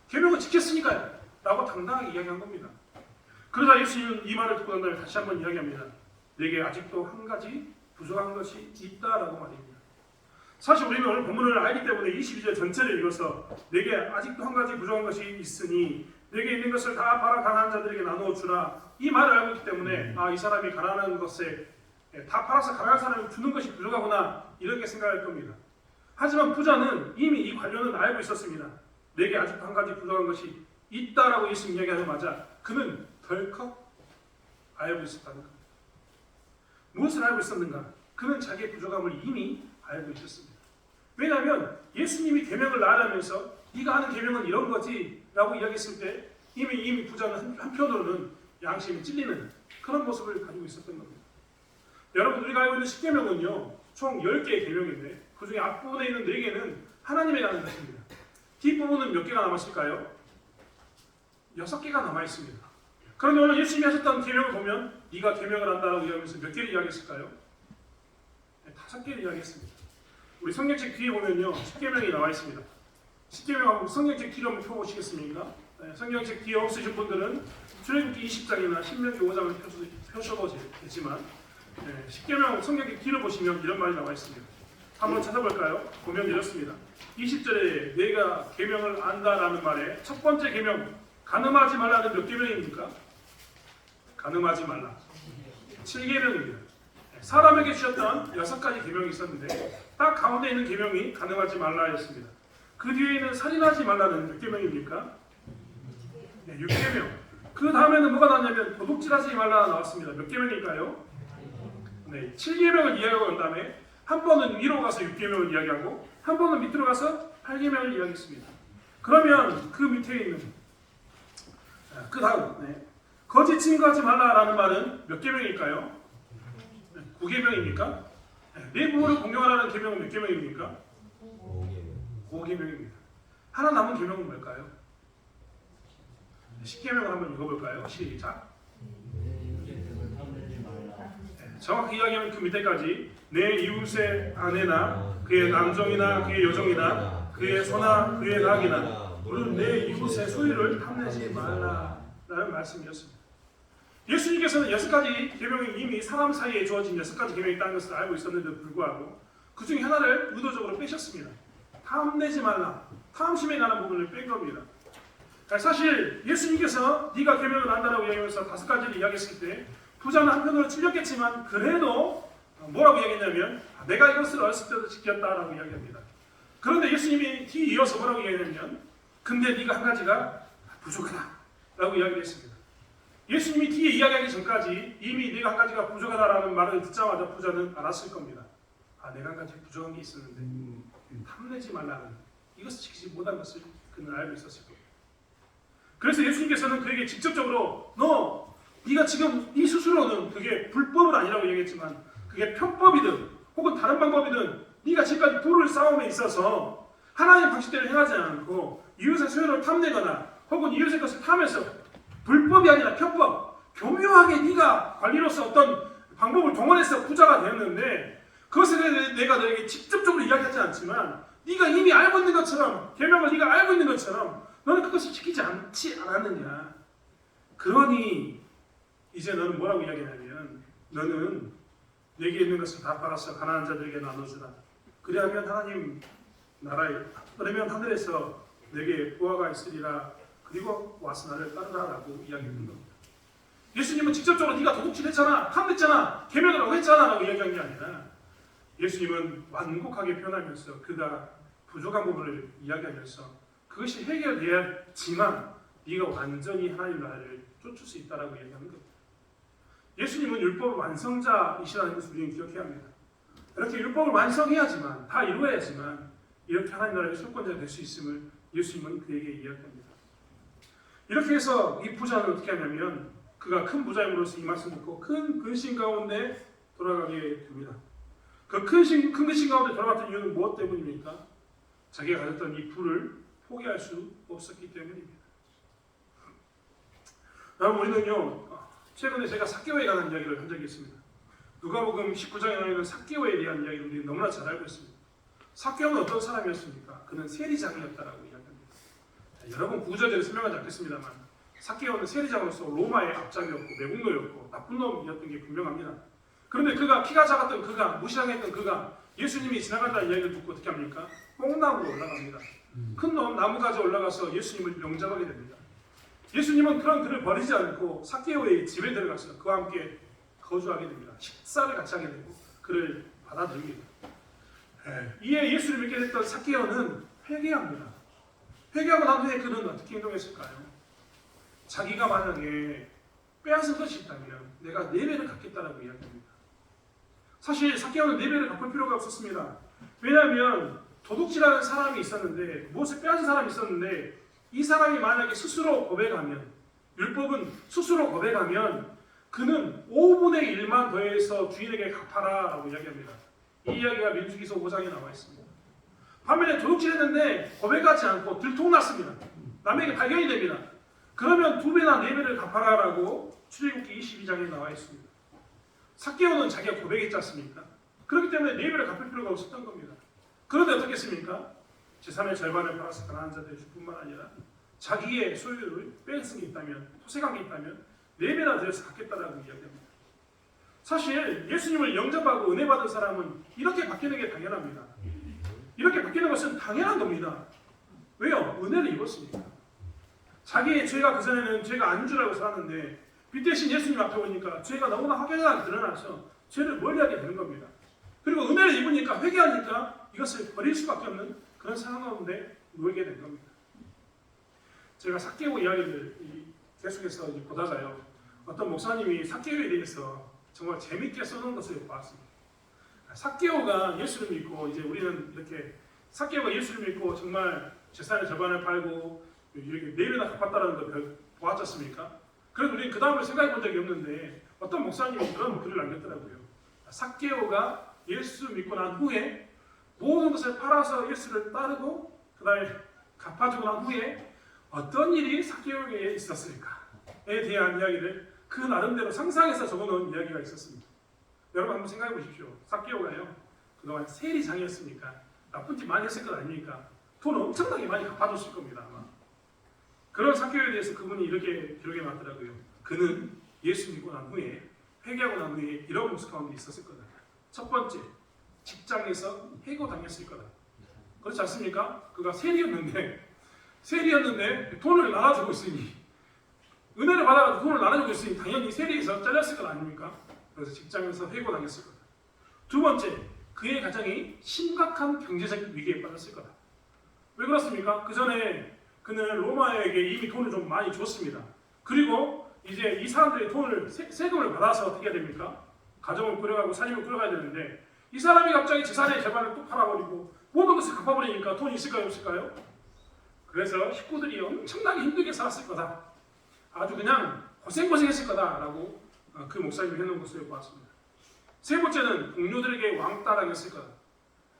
S1: 계명을 지켰으니까요. 라고 당당하게 이야기한 겁니다. 그러자 예수님은 이 말을 듣고 난 다음에 다시 한번 이야기합니다. 내게 아직도 한 가지 부족한 것이 있다라고 말입니다. 사실 우리는 오늘 본문을 알기 때문에 22절 전체를 읽어서 내게 아직도 한 가지 부족한 것이 있으니 내게 있는 것을 다 팔아 가난한 자들에게 나누어 주라. 이 말을 알고 있기 때문에 이 사람이 가난한 것에 다 팔아서 가난한 사람이 주는 것이 부족하구나 이렇게 생각할 겁니다. 하지만 부자는 이미 이 관련은 알고 있었습니다. 내게 아직도 한 가지 부족한 것이 있다라고 예수님 이야기하자마자 그는 덜컥 알고 있었다는 겁니다. 무엇을 알고 있었는가? 그는 자기의 부족함을 이미 알고 있었습니다. 왜냐하면 예수님이 계명을 나가면서 네가 하는 계명은 이런 거지 라고 이야기했을 때 이미 부자는 한편으로는 양심이 찔리는 그런 모습을 가지고 있었던 겁니다. 여러분 우리가 알고 있는 10계명은요 총 10개의 계명인데 그 중에 앞부분에 있는 4개는 하나님에 관한 것입니다. 뒷부분은 몇 개가 남았을까요? 6개가 남아있습니다. 그런데 오늘 예수님이 하셨던 계명을 보면 네가 계명을 한다라고 이야기하면서 몇 개를 이야기했을까요? 5개를 이야기했습니다. 우리 성경책 뒤에 보면요 10계명이 나와 있습니다. 10계명하고 성경책 뒤로 한번 펴보시겠습니까? 성경책 뒤에 없으신 분들은 출애굽기 20장이나 신명기 5장을 펴셔도 되지만 10계명 성경책 뒤로 보시면 이런 말이 나와 있습니다. 한번 찾아볼까요? 보면 이렇습니다. 20절에 내가 계명을 안다라는 말에 첫 번째 계명 간음하지 말라는 몇 계명입니까? 간음하지 말라 7계명입니다. 사람에게 주셨던 6가지 계명이 있었는데 딱 가운데 있는 계명이 간음하지 말라였습니다. 그 뒤에 있는 살인하지 말라는 몇 계명입니까? 6계명. 그 다음에는 뭐가 나왔냐면 도둑질하지 말라 나왔습니다. 몇 계명일까요? 7계명을 이야기하고 난 다음에 한 번은 위로 가서 6계명을 이야기하고 한 번은 밑으로 가서 8계명을 이야기했습니다. 그러면 그 밑에 있는 그 다음 거짓 증거하지 말라라는 말은 몇 계명일까요? 9계명입니까? 내 부모를 공경하라는 계명은 몇 계명입니까? 5계명입니다. 하나 남은 계명은 뭘까요? 10계명을 한번 읽어볼까요? 시작. 정확히 이야기하면 그 밑에까지 내 이웃의 아내나 그의 남종이나 그의 여종이나 그의 소나 그의 낙이나 물론 내 이웃의 소유를 탐내지 말라라는 말씀이었습니다. 예수님께서는 6가지 계명이 이미 사람 사이에 주어진 6가지 계명이 있다는 것을 알고 있었는데도 불구하고 그 중에 하나를 의도적으로 빼셨습니다. 탐내지 말라. 탐심에 관한 부분을 뺀 겁니다. 사실 예수님께서 네가 계명을 안다라고 이야기하면서 5가지를 이야기했을 때 부자는 한편으로 찔렸겠지만 그래도 뭐라고 이야기했냐면 내가 이것을 어렸을 때도 지켰다라고 이야기합니다. 그런데 예수님이 뒤에 이어서 뭐라고 이야기했냐면 근데 네가 한 가지가 부족하다 라고 이야기를 했습니다. 예수님이 뒤에 이야기하기 전까지 이미 네가 한 가지가 부족하다라는 말을 듣자마자 부자는 알았을 겁니다. 내가 한 가지 부족한 게 있었는데 탐내지 말라는 이것을 지키지 못한 것을 그는 알고 있었을 겁니다. 그래서 예수님께서는 그에게 직접적으로 네가 지금 네 스스로는 그게 불법은 아니라고 얘기했지만 그게 편법이든 혹은 다른 방법이든 네가 지금까지 불을 싸움에 있어서 하나님의 방식대로 행하지 않고 이웃의 소유를 탐내거나 혹은 이웃의 것을 탐해서 불법이 아니라 편법 교묘하게 네가 관리로서 어떤 방법을 동원해서 부자가 되었는데 그것에 내가 너에게 직접적으로 이야기하지 않지만 네가 이미 알고 있는 것처럼 계명을 네가 알고 있는 것처럼 너는 그것을 지키지 않지 않았느냐. 그러니 이제 너는 뭐라고 이야기하냐면 너는 내게 있는 것을 다 팔아서 가난한 자들에게 나눠주라. 그리하면 하나님 나라에 그러면 하늘에서 내게 보화가 있으리라. 그리고 와서 나를 따르라라고 이야기했던 겁니다. 예수님은 직접적으로 네가 도둑질했잖아, 탐냈잖아, 계명을 했잖아라고 이야기한 게 아니라 예수님은 완곡하게 표현하면서 그가 부족한 부분을 이야기하면서 그것이 해결돼야지만 네가 완전히 하나님 나라를 쫓을 수 있다라고 얘기하는 겁니다. 예수님은 율법 완성자이시라는 것을 우리는 기억해야 합니다. 이렇게 율법을 완성해야지만 다 이루어야지만 이렇게 하나님 나라의 소유권자가 될 수 있음을 예수님은 그에게 이야기합니다. 이렇게 해서 이 부자는 어떻게 하냐면 그가 큰 부자임으로써 이 말씀 듣고 큰 근심 가운데 돌아가게 됩니다. 그 큰 근심 가운데 돌아갔던 이유는 무엇 때문입니까? 자기가 가졌던 이 부를 포기할 수 없었기 때문입니다. 여러분 우리는요 최근에 제가 사개오에 관한 이야기를 한 적이 있습니다. 누가복음 19장에 나와 있는 삭개오에 대한 이야기를 우리는 너무나 잘 알고 있습니다. 삭개오는 어떤 사람이었습니까? 그는 세리장이었다라고 이야기합니다. 여러분 구구절절히 설명하지 않겠습니다만 삭개오는 세리장으로서 로마의 앞장이었고 매국노였고 나쁜 놈이었던 게 분명합니다. 그런데 그가 키가 작았던 그가 무시당했던 그가 예수님이 지나간다는 이야기를 듣고 어떻게 합니까? 뽕나무로 올라갑니다. 큰 놈 나무까지 올라가서 예수님을 영접하게 됩니다. 예수님은 그런 그를 버리지 않고 삭개오의 집에 들어가서 그와 함께 거주하게 됩니다. 식사를 같이 하게 되고 그를 받아들입니다. 이에 예수를 믿게 됐던 삭개오는 회개합니다. 회개하고 난 후에 그는 어떻게 행동했을까요? 자기가 만약에 빼앗은 것이 있다면 내가 4배를 갚겠다라고 이야기합니다. 사실 삭개오는 4배를 갚을 필요가 없었습니다. 왜냐하면 도둑질하는 사람이 있었는데 무엇을 빼앗은 사람이 있었는데 이 사람이 만약에 스스로 고백하면 율법은 스스로 고백하면 그는 5분의 1만 더해서 주인에게 갚아라 라고 이야기합니다. 이 이야기가 민수기서 5장에 나와 있습니다. 반면에 도둑질했는데 고백하지 않고 들통났습니다. 남에게 발견이 됩니다. 그러면 2배나 4배를 갚아라 라고 출애굽기 22장에 나와 있습니다. 삭개오는 자기가 고백했지 않습니까? 그렇기 때문에 4배를 갚을 필요가 없었던 겁니다. 그런데 어떻겠습니까? 재산의 절반을 팔아서 가난한 자들이 줄 뿐만 아니라 자기의 소유를 뺏은 게 있다면, 토색한 게 있다면 4배나 더해서 갚겠다라고 이야기합니다. 사실 예수님을 영접하고 은혜 받은 사람은 이렇게 바뀌는 게 당연합니다. 이렇게 바뀌는 것은 당연한 겁니다. 왜요? 은혜를 입었으니까. 자기의 죄가 그전에는 죄가 아닌 줄 알고 살았는데 빛 대신 예수님 앞에 오니까 죄가 너무나 확연하게 드러나서 죄를 멀리하게 되는 겁니다. 그리고 은혜를 입으니까 회개하니까 이것을 버릴 수밖에 없는 그런 상황 가운데 놓이게 된 겁니다. 제가 삭개오 이야기를 계속해서 보다가요, 어떤 목사님이 삭개오에 대해서 정말 재밌게 써놓은 것을 봤습니다. 삭개오가 예수를 믿고 이제 우리는 이렇게 삭개오가 예수를 믿고 정말 재산의 절반을 팔고 이렇게 4배나 갚았다는 걸 보았지 않습니까? 그래서 우리는 그 다음을 생각해 본 적이 없는데 어떤 목사님이 그런 글을 남겼더라고요. 삭개오가 예수 믿고 난 후에 모든 것을 팔아서 예수를 따르고 그 다음에 갚아주고 난 후에 어떤 일이 삭개오에게 있었을까에 대한 이야기를 그 나름대로 상상해서 적어놓은 이야기가 있었습니다. 여러분 한번 생각해 보십시오. 삭개오가요, 그동안 세리장이었으니까 나쁜 짓 많이 했을 것 아닙니까? 돈 엄청나게 많이 갚아줬을 겁니다. 아마. 그런 삭개오에 대해서 그분이 이렇게 기록해 놨더라고요. 그는 예수 믿고 난 후에 회개하고 난 후에 이런 모습 가운데 있었을 거다. 첫 번째, 직장에서 해고당했을 거다. 그렇지 않습니까? 그가 세리였는데 돈을 나눠주고 있으니, 은혜를 받아가지고 돈을 나눠주고 있으니 당연히 세리에서 잘렸을 것 아닙니까? 그래서 직장에서 해고당했을 거다. 두 번째, 그의 가정이 심각한 경제적 위기에 빠졌을 거다. 왜 그렇습니까? 그 전에 그는 로마에게 이미 돈을 좀 많이 줬습니다. 그리고 이제 이 사람들이 돈을 세금을 받아서 어떻게 해야 됩니까? 가정을 꾸려가고 살림을 꾸려가야 되는데 이 사람이 갑자기 재산의 절반을 뚝 팔아버리고 모든 것을 갚아버리니까 돈이 있을까요? 없을까요? 그래서 식구들이 엄청나게 힘들게 살았을 거다. 아주 그냥 고생했을 거다라고 그 목사님이 해놓은 것을 보았습니다. 세 번째는 동료들에게 왕따당했을 거다.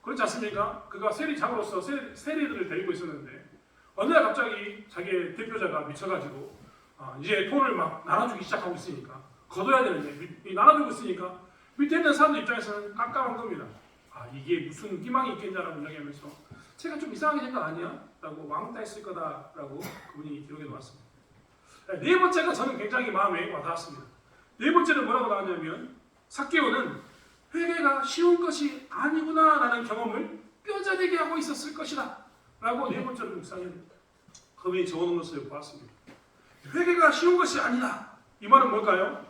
S1: 그렇지 않습니까? 그가 세리장으로서 세리들을 데리고 있었는데 어느 날 갑자기 자기의 대표자가 미쳐가지고 이제 돈을 막 나눠주기 시작하고 있으니까 거둬야 되는데 나눠주고 있으니까 밑에 있는 사람들 입장에서는 깜깜한 겁니다. 이게 무슨 희망이 있겠냐라고 이야기하면서 제가 좀 이상하게 생각 아니야? 라고 왕따했을 거다라고 그분이 기록해 놓았습니다. 네 번째가 저는 굉장히 마음에 와닿았습니다. 네 번째는 뭐라고 나왔냐면 삭개오는 회개가 쉬운 것이 아니구나 라는 경험을 뼈저리게 하고 있었을 것이다 라고 네 번째로 묵상했습니다. 그분이 적어놓은 것을 보았습니다. 회개가 쉬운 것이 아니다. 이 말은 뭘까요?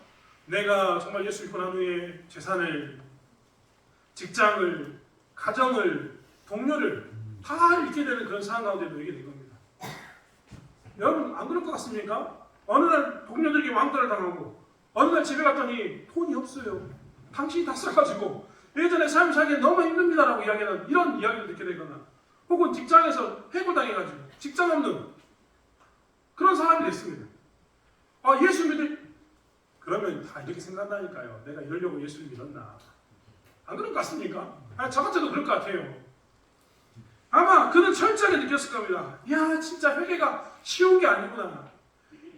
S1: 내가 정말 예수 믿고 난 후에 재산을, 직장을, 가정을, 동료를 다 잃게 되는 그런 상황 가운데 놓이게 된 겁니다. 여러분 안 그럴 것 같습니까? 어느 날 동료들에게 왕따를 당하고 어느 날 집에 갔더니 돈이 없어요. 당신이 다 써가지고 예전에 삶을 살기 너무 힘듭니다라고 이야기하는 이런 이야기를 듣게 되거나 혹은 직장에서 해고당해가지고 직장 없는 그런 사람이 됐습니다. 예수 믿을 그러면 다 이렇게 생각한다니까요. 내가 이러려고 예수를 믿었나? 안 그럴 것 같습니까? 저 같아도 그럴 것 같아요. 아마 그는 철저하게 느꼈을 겁니다. 야, 진짜 회개가 쉬운 게 아니구나.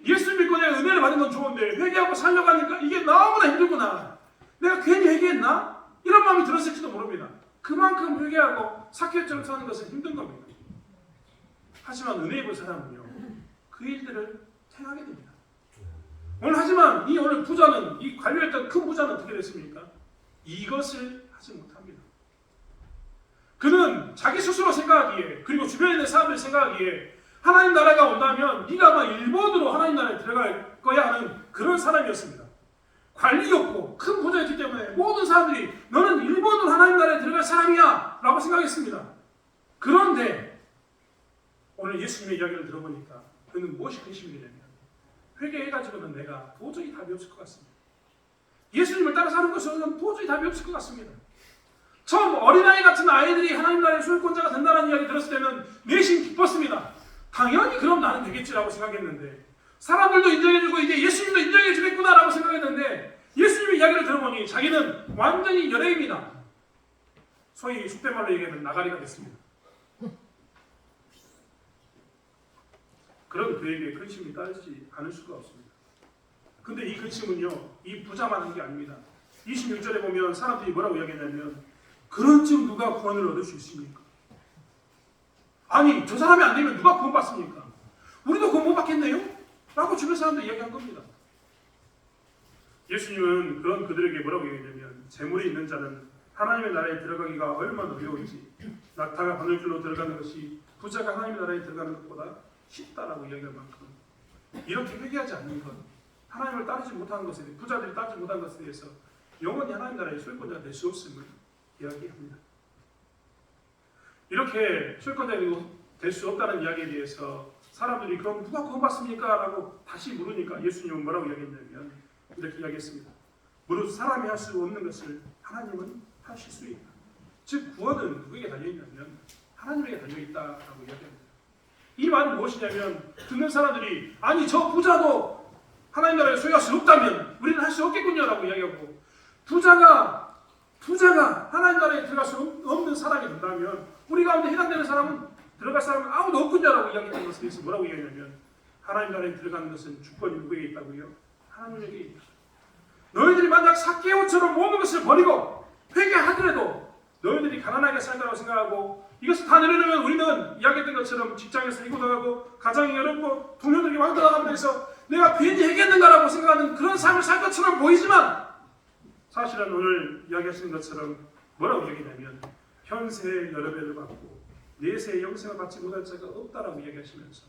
S1: 예수 믿고 내가 은혜를 받는 건 좋은데 회개하고 살려고 하니까 이게 너무나 힘들구나.
S2: 내가 괜히 회개했나? 이런 마음이 들었을지도 모릅니다. 그만큼 회개하고 삭개오처럼 사는 것은 힘든 겁니다. 하지만 은혜 입은 사람은요, 그 일들을 행하게 됩니다. 오늘 하지만 이 오늘 부자는, 이 관료였던 큰 부자는 어떻게 됐습니까? 이것을 하지 못합니다. 그는 자기 스스로 생각하기에, 그리고 주변에 있는 사람들이 생각하기에 하나님 나라가 온다면 네가 아마 일본으로 하나님 나라에 들어갈 거야 하는 그런 사람이었습니다. 관리였고 큰 부자였기 때문에 모든 사람들이 너는 일본으로 하나님 나라에 들어갈 사람이야 라고 생각했습니다. 그런데 오늘 예수님의 이야기를 들어보니까 그는 무엇이 근심이 되냐면, 회개해가지고는 내가 도저히 답이 없을 것 같습니다. 예수님을 따라 사는 것은 도저히 답이 없을 것 같습니다. 처음 어린아이 같은 아이들이 하나님 나라의 소유권자가 된다는 이야기 들었을 때는 내심 기뻤습니다. 당연히 그럼 나는 되겠지라고 생각했는데, 사람들도 인정해주고 이제 예수님도 인정해주겠구나라고 생각했는데, 예수님의 이야기를 들어보니 자기는 완전히 연예인입니다. 소위 속된 말로 얘기하면 나가리가 됐습니다. 그런 그에게 근심이 따르지 않을 수가 없습니다. 근데 이 근심은요, 이 부자만 한 게 아닙니다. 26절에 보면 사람들이 뭐라고 이야기했냐면, 그런즉 누가 구원을 얻을 수 있습니까? 아니, 저 사람이 안 되면 누가 구원 받습니까? 우리도 구원 못 받겠네요? 라고 주변 사람들이 이야기한 겁니다. 예수님은 그런 그들에게 뭐라고 얘기했냐면, 재물이 있는 자는 하나님의 나라에 들어가기가 얼마나 어려운지, 낙타가 바늘길로 들어가는 것이 부자가 하나님의 나라에 들어가는 것보다 쉽다라고 이야기할 만큼, 이렇게 회개하지 않는 것, 하나님을 따르지 못하는 것에 대해, 부자들이 따르지 못하는 것에 대해서 영원히 하나님 나라의 소유권자가 될 수 없음을 이야기합니다. 이렇게 소유권자가 될 수 없다는 이야기에 대해서 사람들이 그럼 누가 구원받습니까? 라고 다시 물으니까 예수님은 뭐라고 이야기했냐면 이렇게 이야기했습니다. 무릇 사람이 할 수 없는 것을 하나님은 하실 수 있다. 즉 구원은 누구에게 달려있냐면 하나님에게 달려있다라고 이야기합니다. 이 말은 무엇이냐면, 듣는 사람들이 아니 저 부자도 하나님 나라에 소유할 수 없다면 우리는 할 수 없겠군요 라고 이야기하고, 부자가 하나님 나라에 들어갈 수 없는 사람이 된다면 우리 가운데 해당되는 사람은 들어갈 사람은 아무도 없군요 라고 이야기하는 것에 대해서 뭐라고 이야기하냐면, 하나님 나라에 들어가는 것은 주권이 누구에게 있다고요? 하나님에게 있다. 너희들이 만약 삭개오처럼 모든 것을 버리고 회개하더라도 너희들이 가난하게 살다고 생각하고 이것을 다 내려놓으면 우리는 이야기했던 것처럼 직장에서 이고당하고 가정이 어렵고 동료들이 왕따나가면서 내가 괜히 해겠는가라고 생각하는 그런 삶을 살 것처럼 보이지만, 사실은 오늘 이야기하신 것처럼 뭐라고 이야기하냐면 현세의 여러 배를 받고 내세의 영생을 받지 못할 자가 없다라고 이야기하시면서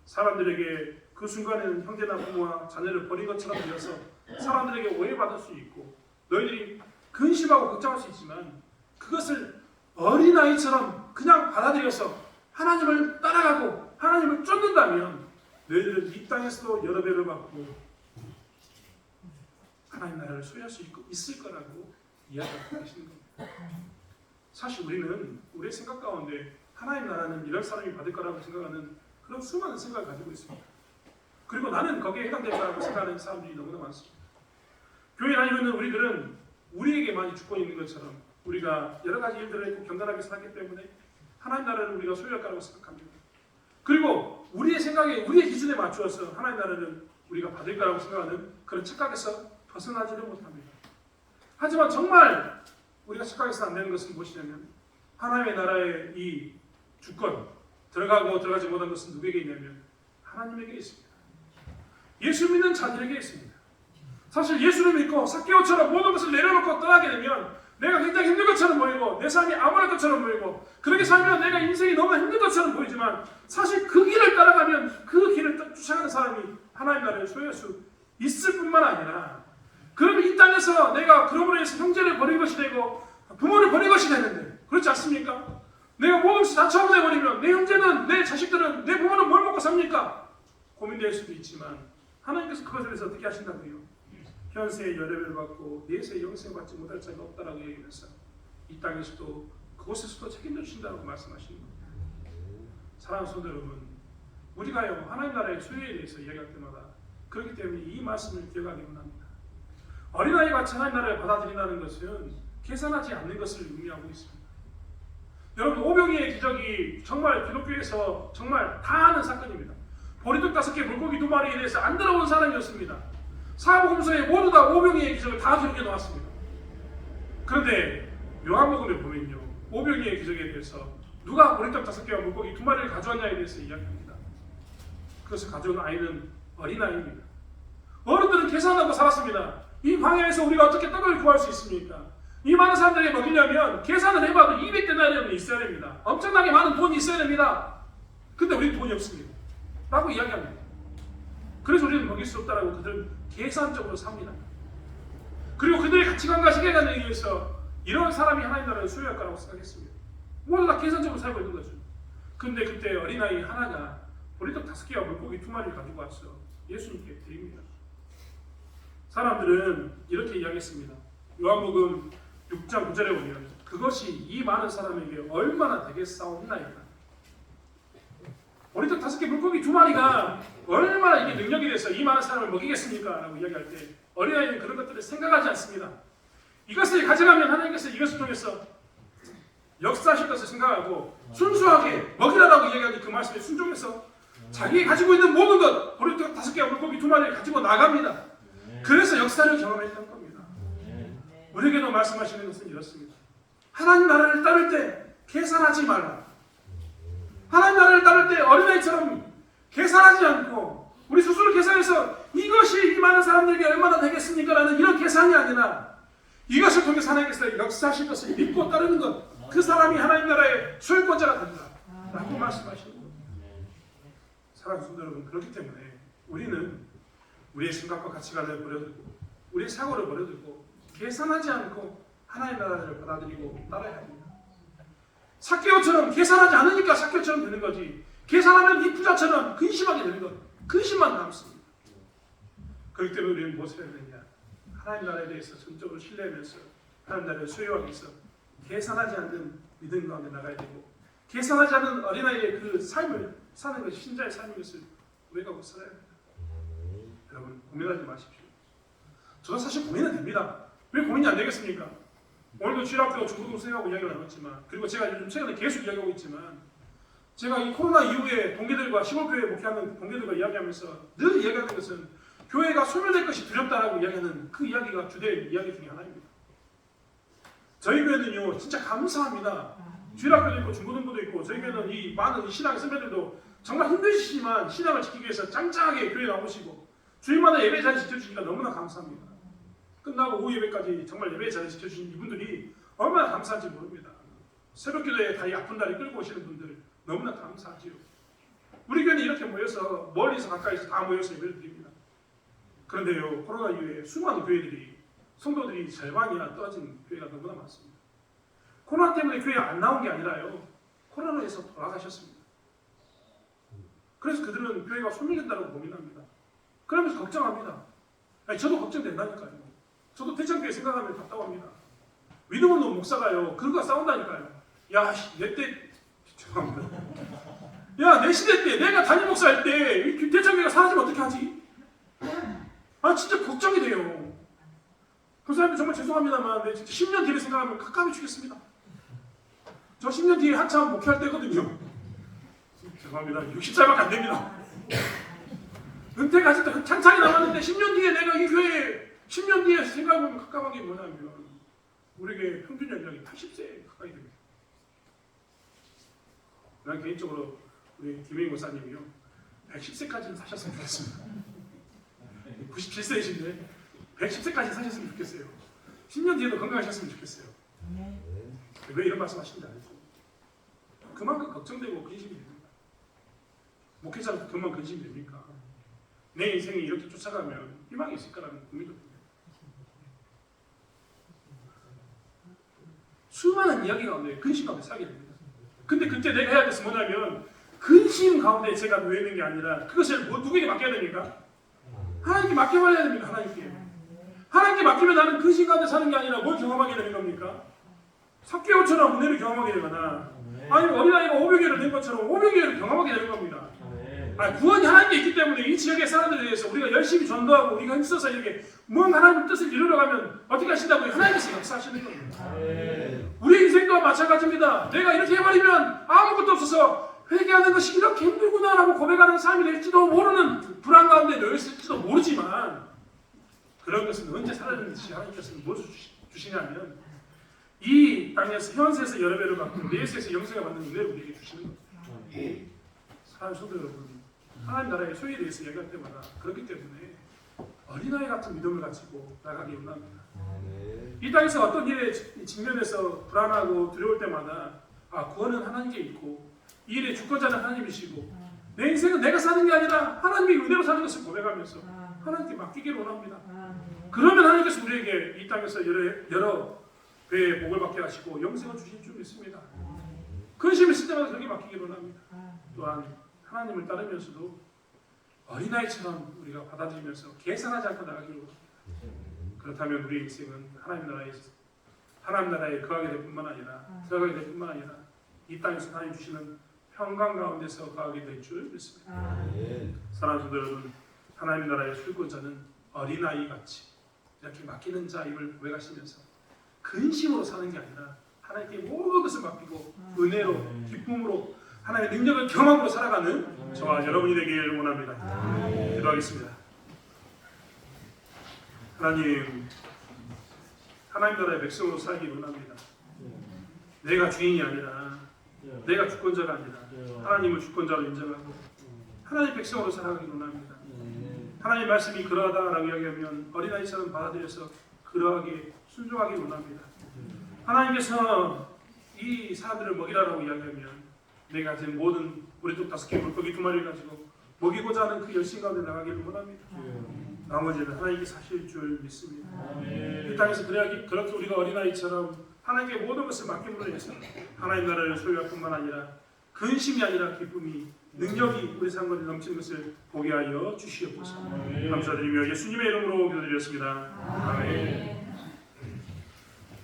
S2: 사람들에게 그 순간에는 형제나 부모와 자녀를 버린 것처럼 되어서 사람들에게 오해받을 수 있고 너희들이 근심하고 걱정할 수 있지만, 그것을 어린아이처럼 그냥 받아들여서 하나님을 따라가고 하나님을 쫓는다면 너희들은 이 땅에서도 여러 배를 받고 하나님 나라를 소유할 수 있을 거라고 이야기하고 계시는 겁니다. 사실 우리는 우리의 생각 가운데 하나님 나라는 이런 사람이 받을 거라고 생각하는 그런 수많은 생각을 가지고 있습니다. 그리고 나는 거기에 해당될 거라고 생각하는 사람들이 너무나 많습니다. 교회 다니는 우리들은 우리에게 많이 주권이 있는 것처럼 우리가 여러 가지 일들을 했고 경건하게 살았기 때문에 하나님 나라를 우리가 소유할 거라고 생각합니다. 그리고 우리의 생각에, 우리의 기준에 맞추어서 하나님 나라를 우리가 받을 거라고 생각하는 그런 착각에서 벗어나지를 못합니다. 하지만 정말 우리가 착각해서 안 되는 것은 무엇이냐면, 하나님의 나라의 이 주권, 들어가고 들어가지 못한 것은 누구에게 있냐면 하나님에게 있습니다. 예수 믿는 자들에게 있습니다. 사실 예수를 믿고 삭개오처럼 모든 것을 내려놓고 떠나게 되면 내가 굉장히 힘든 것처럼 보이고 내 삶이 암울할 것처럼 보이고 그렇게 살면 내가 인생이 너무 힘든 것처럼 보이지만, 사실 그 길을 따라가면 그 길을 쫓아가는 사람이 하나님 나라를 소유할 수 있을 뿐만 아니라, 그러면 이 땅에서 내가 그러므로 해서 형제를 버린 것이 되고 부모를 버린 것이 되는데, 그렇지 않습니까? 내가 모든 것을 다 처분해버리면 내 형제는, 내 자식들은, 내 부모는 뭘 먹고 삽니까? 고민될 수도 있지만 하나님께서 그것에 대해서 어떻게 하신다고요? 현세의 여러 배를 받고 내세의 영생을 받지 못할 자가 없다라고 얘기하면서 이 땅에서도 그곳에서도 책임져 주신다고 말씀하시는 겁니다. 사랑하는 성도 여러분, 우리가요 하나님 나라의 소유에 대해서 이야기할 때마다 그렇기 때문에 이 말씀을 기억하기만 합니다. 어린아이 같이 하나님 나라를 받아들인다는 것은 계산하지 않는 것을 의미하고 있습니다. 여러분, 오병이의 기적이 정말 기독교에서 정말 다 아는 사건입니다. 보리떡 5개, 물고기 2마리에 대해서 안 들어본 사람이었습니다. 사복음서에 모두 다 오병이의 기적을 다 기록해 놓았습니다. 그런데 요한복음에 보면요, 오병이의 기적에 대해서 누가 보리떡 5개와 물고기 2마리를 가져왔냐에 대해서 이야기합니다. 그것을 가져온 아이는 어린아이입니다. 어른들은 계산하고 살았습니다. 이 광야에서 우리가 어떻게 떡을 구할 수 있습니까? 이 많은 사람들에게 먹이려면 계산을 해봐도 200데나리온이 있어야 됩니다. 엄청나게 많은 돈이 있어야 됩니다. 근데 우리 돈이 없습니다. 라고 이야기합니다. 그래서 우리는 먹일 수 없다라고 그들은 계산적으로 삽니다. 그리고 그들의 가치관과 세계관에 의해서 이런 사람이 하나님 나라를 소유할 거라고 생각했습니다. 모두 다 계산적으로 살고 있는 거죠. 근데 그때 어린아이 하나가 보리떡 5개와 물고기 2마리를 가지고 와서 예수님께 드립니다. 사람들은 이렇게 이야기했습니다. 요한복음 6장 9절에 보면 그것이 이 많은 사람에게 얼마나 되겠사옵나이까. 보리떡 5개 물고기 2마리가 얼마나 이게 능력이 돼서 이 많은 사람을 먹이겠습니까? 라고 이야기할 때 어린아이는 그런 것들을 생각하지 않습니다. 이것을 가져가면 하나님께서 이것을 통해서 역사하실 것을 생각하고 순수하게 먹이라라고 이야기하는 그 말씀에 순종해서 자기 가지고 있는 모든 것, 보리떡 5개와 물고기 2마리를 가지고 나갑니다. 그래서 역사를 경험했던 겁니다. 우리에게도 말씀하시는 것은 이렇습니다. 하나님 나라를 따를 때 계산하지 말라. 하나님 나라를 따를 때 어린아이처럼 계산하지 않고 우리 스스로 계산해서 이것이 이 많은 사람들에게 얼마나 되겠습니까? 라는 이런 계산이 아니라 이것을 통해서 하나님께서 역사하실 것을 믿고 따르는 것, 그 사람이 하나님 나라의 소유권자가 된다 라고 말씀하시는 겁니다. 사랑하는 성도 여러분, 그렇기 때문에 우리는 우리의 생각과 가치관을 버려두고 우리의 사고를 버려두고 계산하지 않고 하나님 나라를 받아들이고 따라야 합니다. 삭개오처럼 계산하지 않으니까 삭개오처럼 되는 거지, 계산하면 이 부자처럼 근심하게 되는 것, 근심만 남습니다. 그렇기 때문에 우리는 무엇을 해야 되느냐, 하나님 나라에 대해서 전적으로 신뢰하면서 하나님 나라를 소유하기 위해서 계산하지 않는 믿음 가운데 나가야 되고, 계산하지 않는 어린아이의 그 삶을 사는 것이 신자의 삶인 것을 우리가 꼭 살아야 합니다. 여러분, 고민하지 마십시오. 저도 사실 고민은 됩니다. 왜 고민이 안 되겠습니까? 오늘도 주일학교 중고등 선생님하고 이야기를 나눴지만, 그리고 제가 요즘 최근에 계속 이야기하고 있지만, 제가 이 코로나 이후에 동기들과 시골교회 목회하는 동기들과 이야기하면서 늘 이야기하는 것은 교회가 소멸될 것이 두렵다라고 이야기하는 그 이야기가 주된 이야기 중에 하나입니다. 저희 교회는요, 진짜 감사합니다. 주일학교도 있고 중고등부도 있고, 저희 교회는 이 많은 신앙 선배들도 정말 힘드시지만 신앙을 지키기 위해서 짱짱하게 교회에 나오시고 주일마다 예배 자리 지켜주시니까 너무나 감사합니다. 끝나고 오후 예배까지 정말 예배 자리 지켜주신 이분들이 얼마나 감사한지 모릅니다. 새벽기도에 다리 아픈 다리 끌고 오시는 분들 너무나 감사하지요. 우리 교회는 이렇게 모여서 멀리서 가까이서 다 모여서 예배를 드립니다. 그런데요, 코로나 이후에 수많은 교회들이 성도들이 절반이나 떨어진 교회가 너무나 많습니다. 코로나 때문에 교회에 안 나온 게 아니라요, 코로나로 해서 돌아가셨습니다. 그래서 그들은 교회가 소멸된다고 고민합니다. 그러면서 걱정합니다. 아니, 저도 걱정된다니까요. 저도 대창교회 생각하면 답답합니다. 위드문도 목사가요, 그거가 싸운다니까요. 야, 내 때, 죄송합니다. 야, 내 시대 때, 내가 담임 목사 할 때, 대창교회가 사라지면 어떻게 하지? 아, 진짜 걱정이 돼요. 그 사람들 정말 죄송합니다만, 네, 진짜 10년 뒤를 생각하면 깝깝해 죽겠습니다. 저 10년 뒤에 한참 목회할 때거든요. 죄송합니다. 60살밖에 안 됩니다. 은퇴가 아직도 찬찬히 남았는데 10년 뒤에 내가 이 교회에 10년 뒤에 생각해보면 깝깝한 게 뭐냐면 우리에게 평균 연령이 80세 가까이 됩니다. 난 개인적으로 우리 김혜인 목사님이요, 110세까지는 사셨으면 좋겠습니다. 97세이신데 110세까지 사셨으면 좋겠어요. 10년 뒤에도 건강하셨으면 좋겠어요. 왜 이런 말씀 하시는지 알죠? 그만큼 걱정되고 근심이 됩니다. 목회자도 그만 근심이 됩니까? 내 인생이 이렇게 쫓아가면 희망이 있을까라는 고민도 듭니다. 수많은 이야기 가운데 근심 가운데 살게 됩니다. 근데 그때 내가 해야 할 것은 뭐냐면, 근심 가운데 제가 놓여 있는 게 아니라 그것을 누구에게 맡겨야 됩니까? 하나님께 맡겨버려야 됩니다. 하나님께 맡기면 나는 근심 가운데 사는 게 아니라 뭘 경험하게 되는 겁니까? 삭개오처럼 은혜를 경험하게 되거나, 아니면 어린아이가 오병이어를 된 것처럼 오병이어를 경험하게 되는 겁니다. 구원이 하나님께 있기 때문에 이 지역의 사람들에 대해서 우리가 열심히 전도하고 우리가 힘써서 이렇게 뭔가 하나님 뜻을 이루려 가면 어떻게 하신다고요? 하나님께서 역사하시는 겁니다. 우리 인생도 마찬가지입니다. 내가 이렇게 해버리면 아무것도 없어서 회개하는 것이 이렇게 힘들구나 라고 고백하는 삶이 될지도 모르는 불안 가운데 놓여있을지도 모르지만, 그런 것은 언제 사라졌는지 하나님께서는 무엇을 주시냐면 이 땅에서 현세에서 여러 배를 받고 내세에서 영생을 받는 은혜를 우리에게 주시는 겁니다. 사랑하는 성도 여러분, 하나님 나라의 소유에 대해서 이야기할 때마다 그렇기 때문에 어린아이 같은 믿음을 가지고 나가기 원합니다. 이 땅에서 어떤 일에 직면해서 불안하고 두려울 때마다 구원은 하나님께 있고 이 일의 주권자는 하나님이시고 내 인생은 내가 사는 게 아니라 하나님의 은혜로 사는 것을 고백하면서 하나님께 맡기기를 원합니다. 그러면 하나님께서 우리에게 이 땅에서 여러 배의 복을 받게 하시고 영생을 주실 줄 믿습니다. 근심 있을 때마다 그렇게 맡기기를 원합니다. 또한 하나님을 따르면서도 어린아이처럼 우리가 받아들이면서 계산하지 않고 나가기를 원합니다. 그렇다면 우리 인생은 하나님 나라에 거하게 될 뿐만 아니라 들어가게 될 뿐만 아니라 이 땅에서 하나님 주시는 평강 가운데서 거하게 될 줄 믿습니다. 사랑하는 성도 여러분, 하나님 나라의 소유권자는 어린아이 같이 이렇게 맡기는 자임을 고백하시면서 근심으로 사는 게 아니라 하나님께 모든 것을 맡기고 은혜로 기쁨으로 하나님의 능력을 경험으로 살아가는 저와 여러분이 되기를 원합니다. 기도하겠습니다. 하나님 나라의 백성으로 살기를 원합니다. 내가 주인이 아니라 내가 주권자가 아니라 하나님을 주권자로 인정하고 하나님 백성으로 살아가기를 원합니다. 하나님 말씀이 그러하다라고 이야기하면 어린아이처럼 받아들여서 그러하게 순종하기를 원합니다. 하나님께서 이 사람들을 먹이라라고 이야기하면 내가 가진 모든 우리 족 5개 물고기 2마리를 가지고 먹이고자 하는 그 열심 가운데 나가기를 원합니다. 나머지는 하나님께서 하실 줄 믿습니다. 이 땅에서 그렇게 우리가 어린아이처럼 하나님께 모든 것을 맡김으로 해서 하나님 나라를 소유할 뿐만 아니라 근심이 아니라 기쁨이 능력이 우리 삶 가운데 넘치는 것을 보게 하여 주시옵소서. 감사드리며 예수님의 이름으로 기도드렸습니다. 아멘.